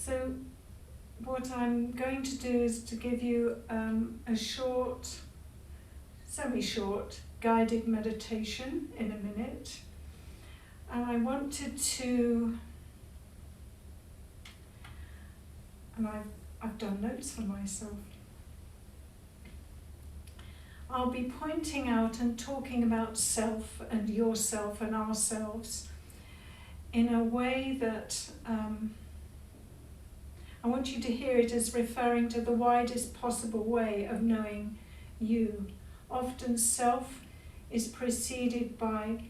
So what I'm going to do is to give you a short, semi-short, guided meditation in a minute. And I wanted to, and I've done notes for myself. I'll be pointing out and talking about self and yourself and ourselves in a way that I want you to hear it as referring to the widest possible way of knowing you. Often self is preceded by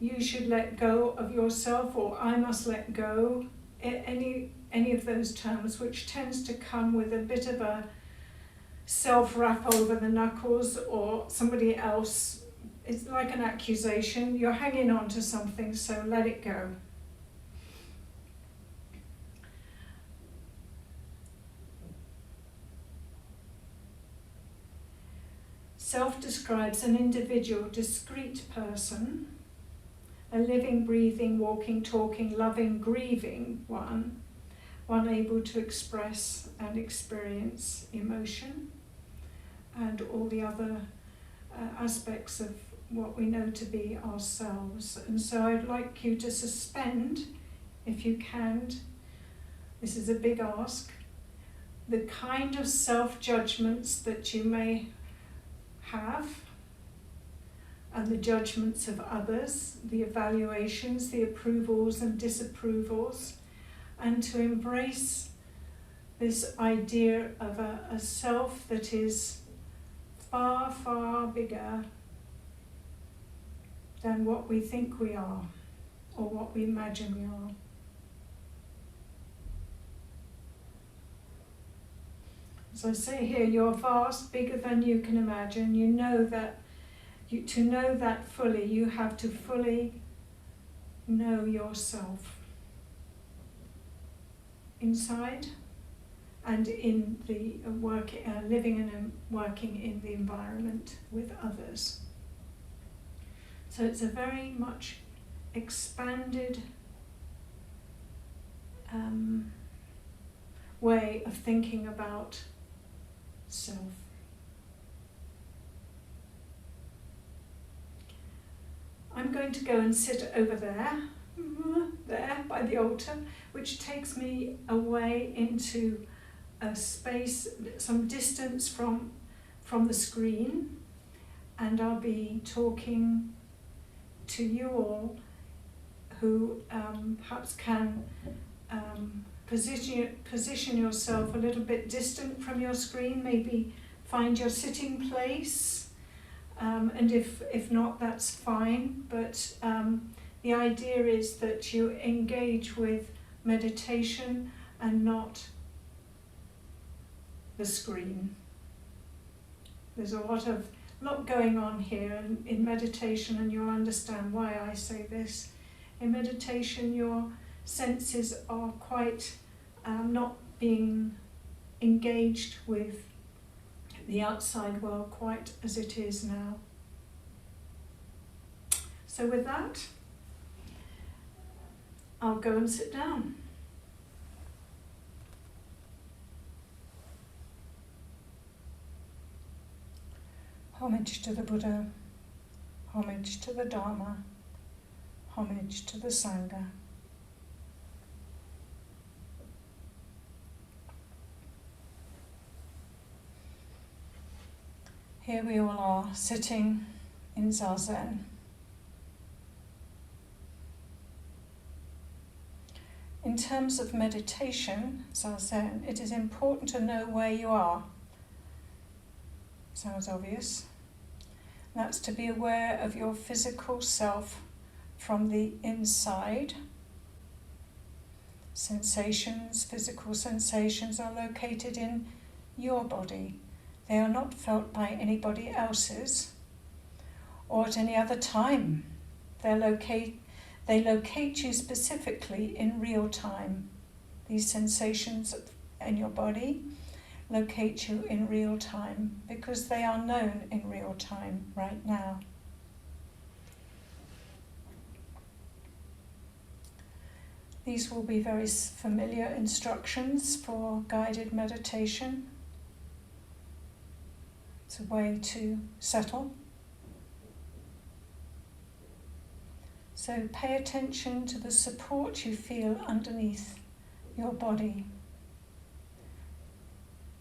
you should let go of yourself, or I must let go, any of those terms, which tends to come with a bit of a self-rap over the knuckles, or somebody else. It's like an accusation. You're hanging on to something, so let it go. Self describes an individual, discrete person, a living, breathing, walking, talking, loving, grieving one able to express and experience emotion and all the other aspects of what we know to be ourselves. And so I'd like you to suspend, if you can, this is a big ask, the kind of self-judgments that you may have, and the judgments of others, the evaluations, the approvals and disapprovals, and to embrace this idea of a self that is far, far bigger than what we think we are, or what we imagine we are. As I say here, you're vast, bigger than you can imagine. You know that, to know that fully, you have to fully know yourself. Inside and in the living and working in the environment with others. So it's a very much expanded way of thinking about self. I'm going to go and sit over there by the altar, which takes me away into a space, some distance from the screen, and I'll be talking to you all who perhaps can position yourself a little bit distant from your screen, maybe find your sitting place, and if not, that's fine, but the idea is that you engage with meditation and not the screen. There's a lot going on here in meditation, and you'll understand why I say this. In meditation, your senses are quite not being engaged with the outside world quite as it is now. So with that, I'll go and sit down. Homage to the Buddha, homage to the Dharma, homage to the Sangha. Here we all are sitting in Zazen. In terms of meditation, Zazen, it is important to know where you are. Sounds obvious. That's to be aware of your physical self from the inside. Physical sensations are located in your body. They are not felt by anybody else's or at any other time. They locate you specifically in real time. These sensations in your body locate you in real time because they are known in real time right now. These will be very familiar instructions for guided meditation. It's a way to settle. So pay attention to the support you feel underneath your body.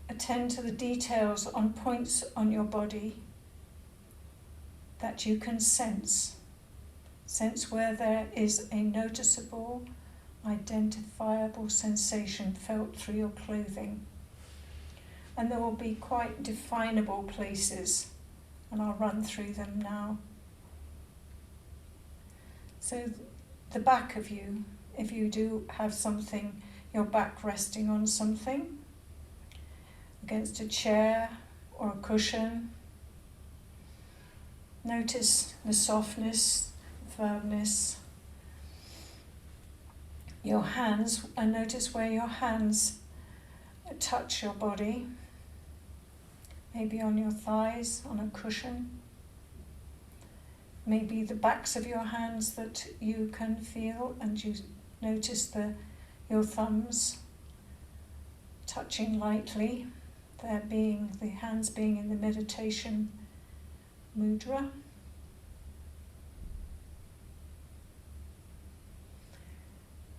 Attend to the details on points on your body that you can sense. Sense where there is a noticeable, identifiable sensation felt through your clothing. And there will be quite definable places, and I'll run through them now. So the back of you, if you do have something, your back resting on something, against a chair or a cushion, notice the softness, firmness. Your hands, and notice where your hands touch your body, maybe on your thighs, on a cushion. Maybe the backs of your hands that you can feel, and you notice your thumbs touching lightly, the hands being in the meditation mudra.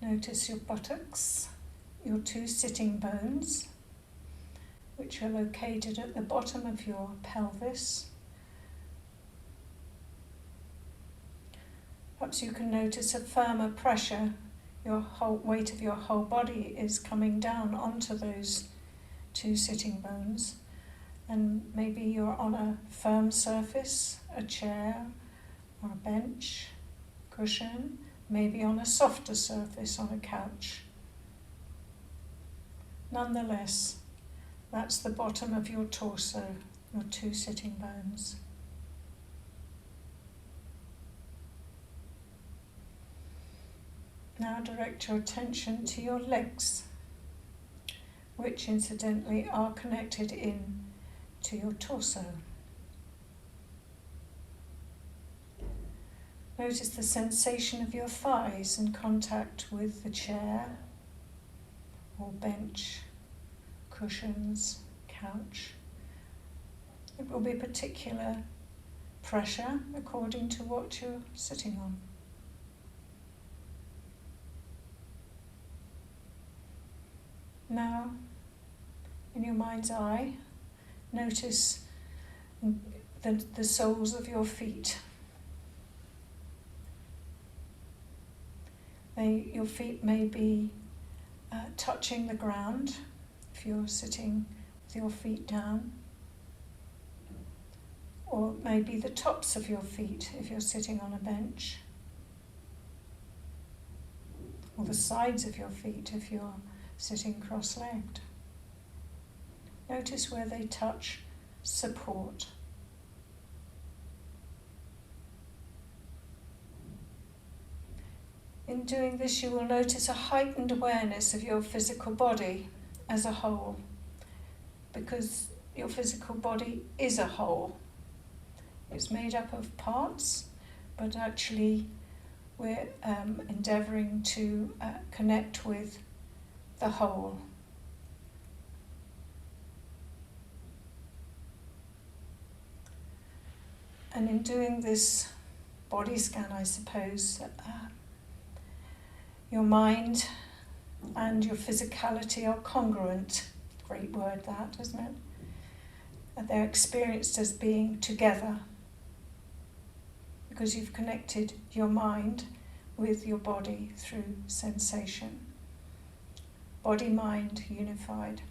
Notice your buttocks, your two sitting bones, which are located at the bottom of your pelvis. Perhaps you can notice a firmer pressure. Your whole weight of your whole body is coming down onto those two sitting bones. And maybe you're on a firm surface, a chair or a bench, cushion, maybe on a softer surface, on a couch. Nonetheless, that's the bottom of your torso, your two sitting bones. Now direct your attention to your legs, which incidentally are connected in to your torso. Notice the sensation of your thighs in contact with the chair or bench, cushions, couch. It will be particular pressure according to what you're sitting on. Now, in your mind's eye, notice the soles of your feet. Your feet may be touching the ground if you're sitting with your feet down, or maybe the tops of your feet if you're sitting on a bench, or the sides of your feet if you're sitting cross-legged. Notice where they touch support. In doing this, you will notice a heightened awareness of your physical body as a whole, because your physical body is a whole. It's made up of parts, but actually we're endeavouring to connect with the whole. And in doing this body scan, I suppose, your mind and your physicality are congruent. Great word that, isn't it? They're experienced as being together, because you've connected your mind with your body through sensation. Body, mind, unified.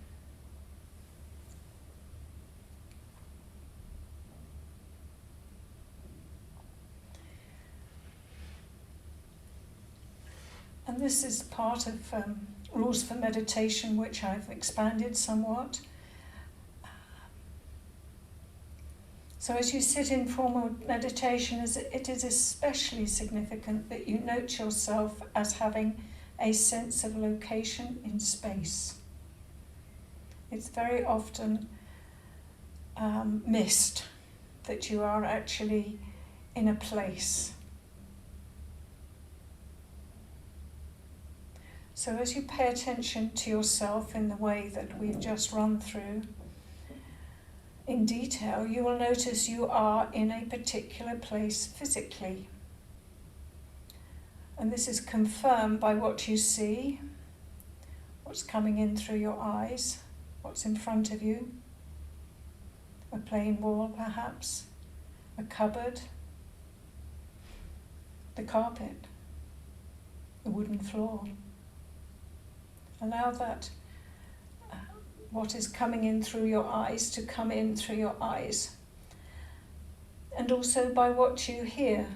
And this is part of Rules for Meditation, which I've expanded somewhat. So as you sit in formal meditation, it is especially significant that you note yourself as having a sense of location in space. It's very often missed that you are actually in a place. So as you pay attention to yourself in the way that we've just run through in detail, you will notice you are in a particular place physically. And this is confirmed by what you see, what's coming in through your eyes, what's in front of you, a plain wall perhaps, a cupboard, the carpet, the wooden floor. Allow that, what is coming in through your eyes to come in through your eyes. And also by what you hear.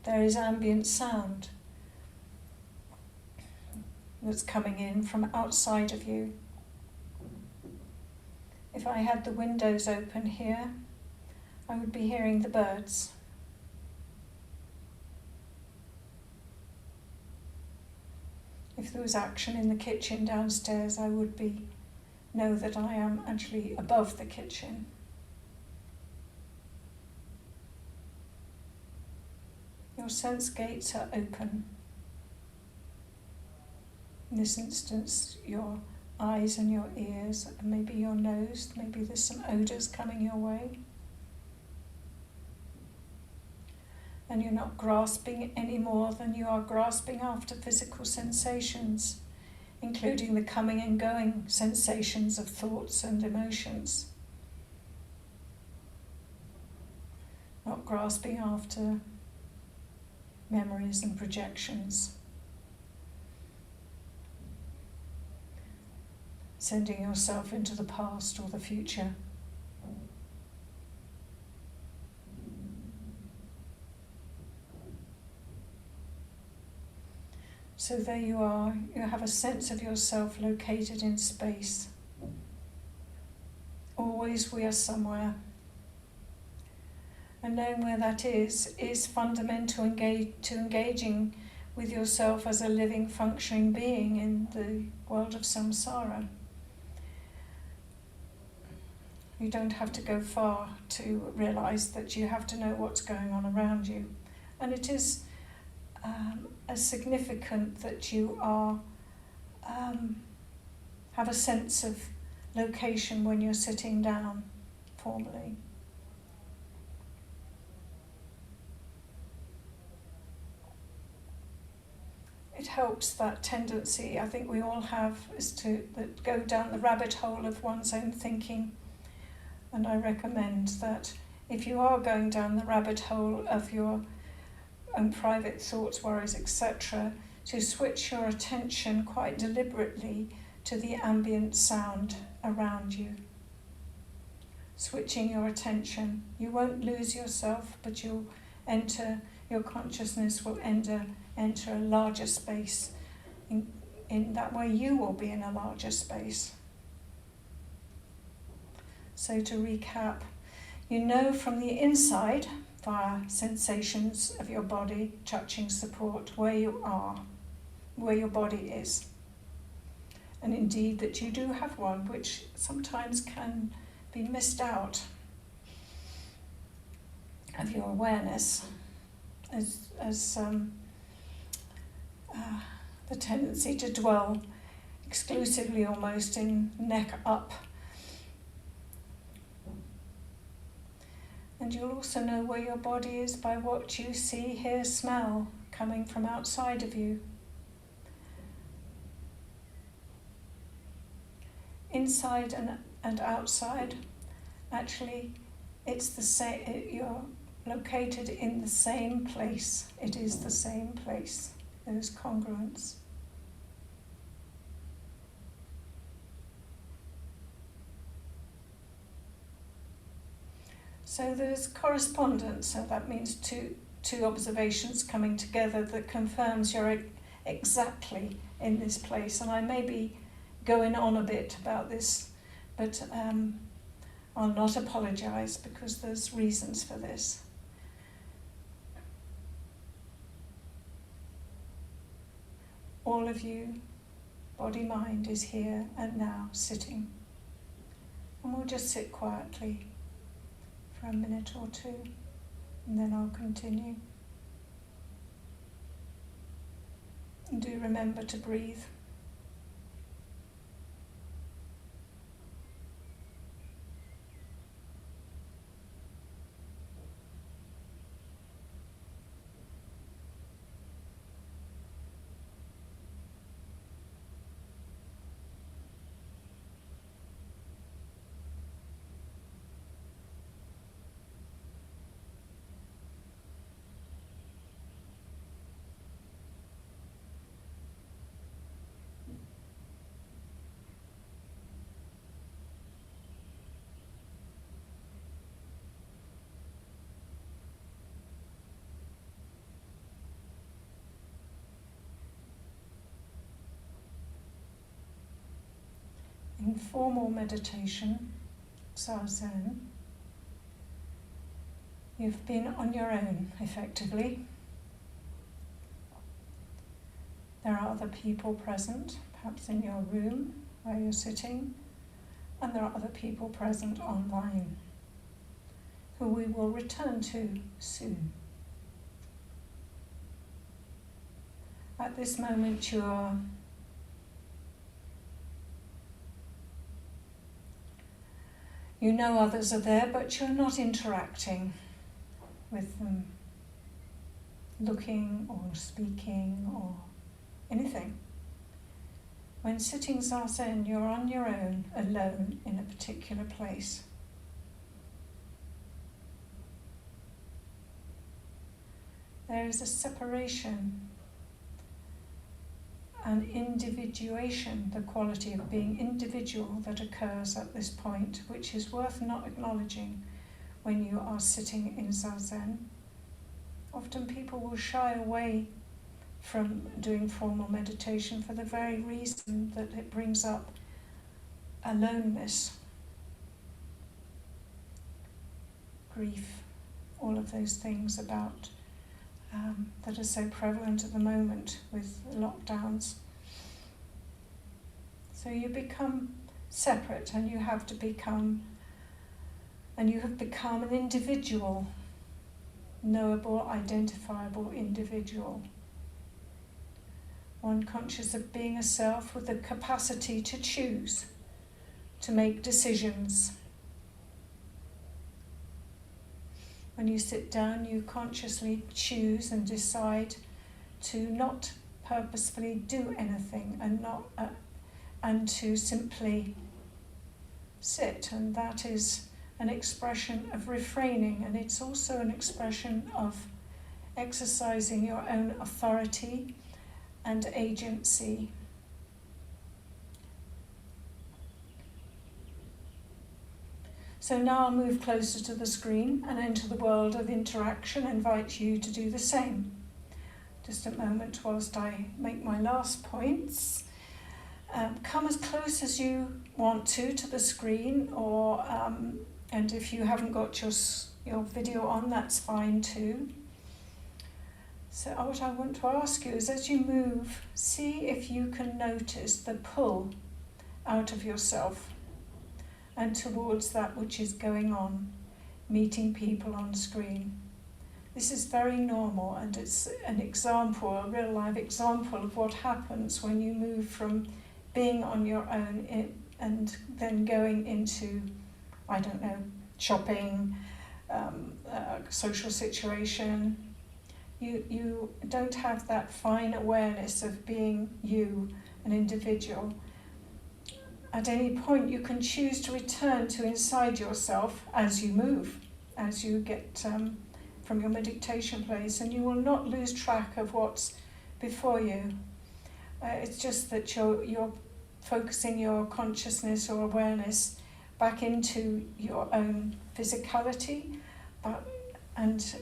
There is ambient sound that's coming in from outside of you. If I had the windows open here, I would be hearing the birds. If there was action in the kitchen downstairs, I would know that I am actually above the kitchen. Your sense gates are open. In this instance, your eyes and your ears, and maybe your nose, maybe there's some odours coming your way. And you're not grasping any more than you are grasping after physical sensations, including the coming and going sensations of thoughts and emotions. Not grasping after memories and projections. Sending yourself into the past or the future. So there you are, you have a sense of yourself located in space. Always we are somewhere. And knowing where that is fundamental to engaging with yourself as a living, functioning being in the world of samsara. You don't have to go far to realise that you have to know what's going on around you. And it is as significant that you are have a sense of location when you're sitting down formally. It helps, that tendency, I think we all have, is to go down the rabbit hole of one's own thinking. And I recommend that if you are going down the rabbit hole of your own private thoughts, worries, etc., to switch your attention quite deliberately to the ambient sound around you. Switching your attention. You won't lose yourself, but your consciousness will enter a larger space. In that way you will be in a larger space. So to recap, you know from the inside, via sensations of your body, touching support, where you are, where your body is. And indeed that you do have one, which sometimes can be missed out of your awareness, as the tendency to dwell exclusively almost in neck up. And you'll also know where your body is by what you see, hear, smell coming from outside of you. Inside and outside, actually, it's the same. You're located in the same place. It is the same place. There is congruence. So there's correspondence, so that means two observations coming together that confirms you're exactly in this place. And I may be going on a bit about this, but I'll not apologise because there's reasons for this. All of you, body, mind, is here and now, sitting. And we'll just sit quietly for a minute or two, and then I'll continue. And do remember to breathe. In formal meditation, Zazen, you've been on your own, effectively. There are other people present, perhaps in your room where you're sitting, and there are other people present online, who we will return to soon. At this moment you know others are there, but you're not interacting with them, looking or speaking or anything. When sitting Zazen, you're on your own, alone in a particular place. There is a separation, an individuation, the quality of being individual that occurs at this point, which is worth not acknowledging when you are sitting in Zazen. Often people will shy away from doing formal meditation for the very reason that it brings up aloneness, grief, all of those things about that are so prevalent at the moment with lockdowns. So you become separate, and you have become an individual, knowable, identifiable individual. One conscious of being a self with the capacity to choose, to make decisions. When you sit down, you consciously choose and decide to not purposefully do anything and to simply sit. And that is an expression of refraining, and it's also an expression of exercising your own authority and agency. So now I'll move closer to the screen and into the world of interaction. I invite you to do the same. Just a moment whilst I make my last points. Come as close as you want to the screen, or and if you haven't got your video on, that's fine too. So what I want to ask you is, as you move, see if you can notice the pull out of yourself and towards that which is going on, meeting people on screen. This is very normal, and it's an example, a real live example of what happens when you move from being on your own and then going into, I don't know, shopping, social situation. You don't have that fine awareness of being you, an individual. At any point you can choose to return to inside yourself as you move, as you get from your meditation place, and you will not lose track of what's before you. It's just that you're focusing your consciousness or awareness back into your own physicality, and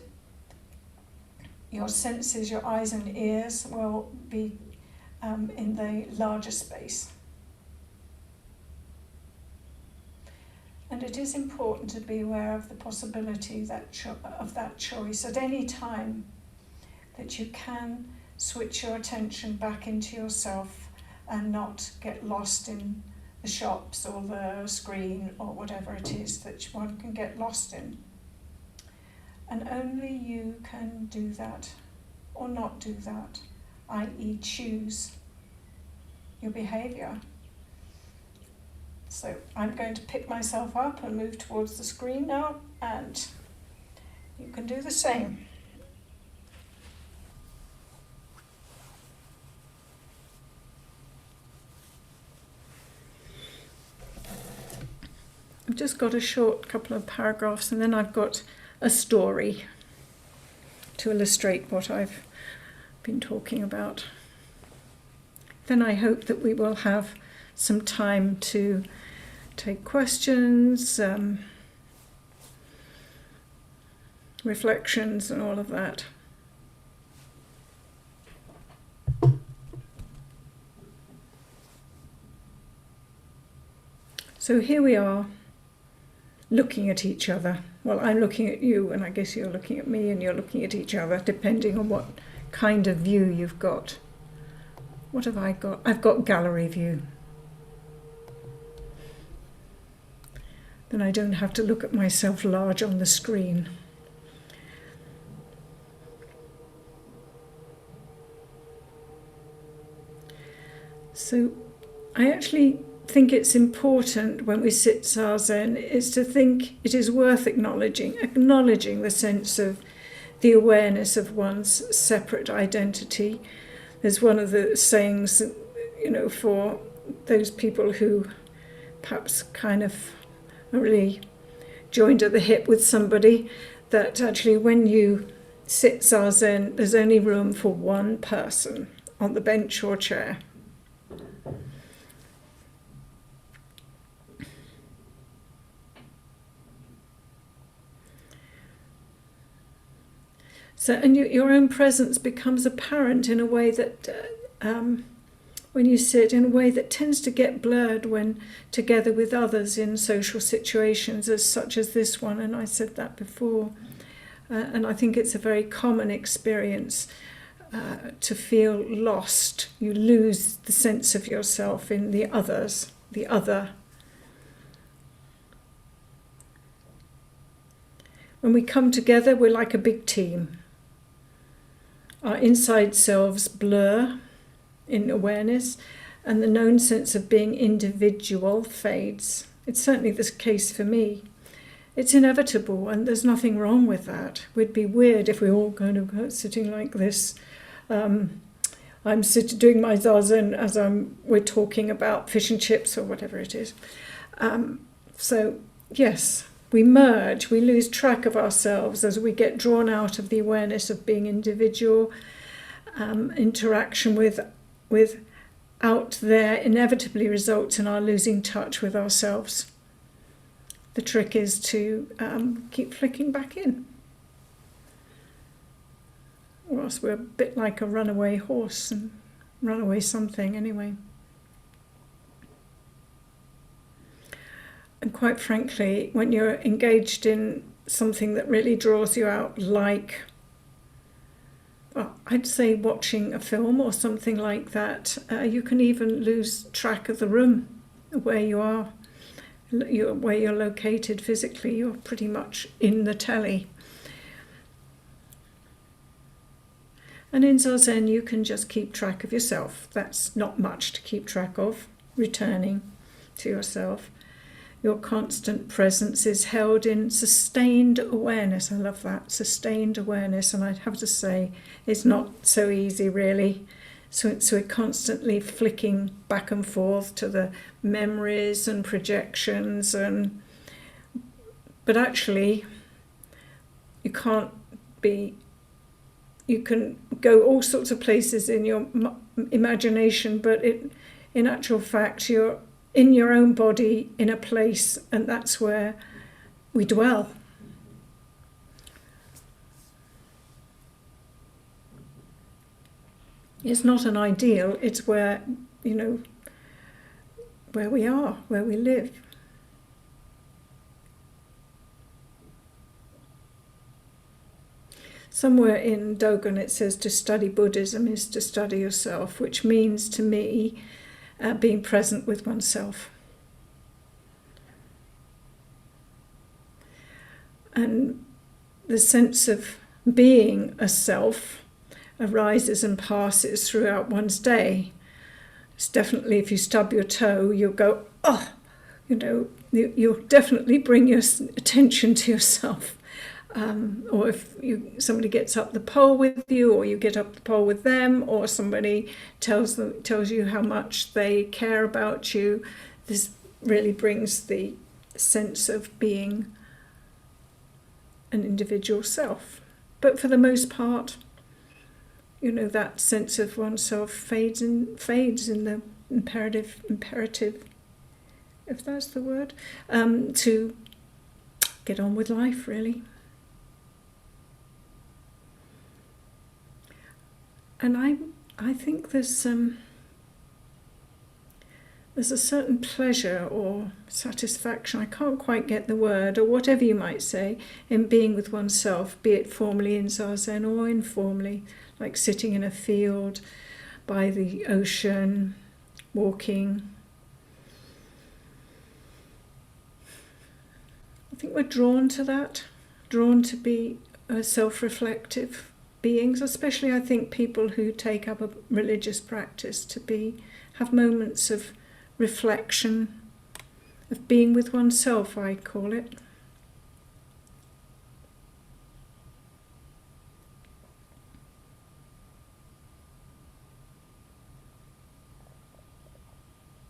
your senses, your eyes and ears will be in the larger space. And it is important to be aware of the possibility of that choice at any time, that you can switch your attention back into yourself and not get lost in the shops or the screen or whatever it is that one can get lost in. And only you can do that or not do that. i.e. choose your behaviour. So I'm going to pick myself up and move towards the screen now, and you can do the same. I've just got a short couple of paragraphs, and then I've got a story to illustrate what I've been talking about. Then I hope that we will have some time to take questions, reflections and all of that. So here we are, looking at each other. Well, I'm looking at you, and I guess you're looking at me, and you're looking at each other, depending on what kind of view you've got. What have I got? I've got gallery view. Then I don't have to look at myself large on the screen. So I actually think it's important when we sit Zazen is to think it is worth acknowledging the sense of the awareness of one's separate identity. There's one of the sayings, for those people who perhaps kind of are really joined at the hip with somebody, that actually when you sit Zazen, there's only room for one person on the bench or chair. So, and your own presence becomes apparent in a way that, when you sit, in a way that tends to get blurred when together with others in social situations such as this one, and I said that before. And I think it's a very common experience to feel lost. You lose the sense of yourself in the others, the other. When we come together, we're like a big team. Our inside selves blur in awareness, and the known sense of being individual fades. It's certainly the case for me. It's inevitable, and there's nothing wrong with that. We'd be weird if we all kind of sitting like this. I'm doing my zazen as we're talking about fish and chips or whatever it is. So yes, we merge, we lose track of ourselves as we get drawn out of the awareness of being individual. Interaction with out there inevitably results in our losing touch with ourselves. The trick is to keep flicking back in, or else we're a bit like a runaway horse and runaway something anyway. And quite frankly, when you're engaged in something that really draws you out, like, I'd say watching a film or something like that, you can even lose track of the room where you are, where you're located physically. You're pretty much in the telly. And in Zazen, you can just keep track of yourself. That's not much to keep track of, returning to yourself. Your constant presence is held in sustained awareness. I love that, sustained awareness. And I'd have to say, it's not so easy, really. So we're constantly flicking back and forth to the memories and projections. But actually, you can go all sorts of places in your imagination, but in actual fact, you're in your own body, in a place, and that's where we dwell. It's not an ideal, it's where, where we are, where we live. Somewhere in Dogen it says to study Buddhism is to study yourself, which means to me being present with oneself. And the sense of being a self arises and passes throughout one's day. It's definitely, if you stub your toe, you'll go, oh, you'll definitely bring your attention to yourself. Or if somebody gets up the pole with you, or you get up the pole with them, or somebody tells you how much they care about you, this really brings the sense of being an individual self. But for the most part, that sense of oneself fades in the imperative, if that's the word, to get on with life, really. And I think there's a certain pleasure or satisfaction, I can't quite get the word, or whatever you might say, in being with oneself, be it formally in Zazen or informally, like sitting in a field, by the ocean, walking. I think we're drawn to that, drawn to be self-reflective beings, especially I think people who take up a religious practice, to have moments of reflection, of being with oneself, I call it.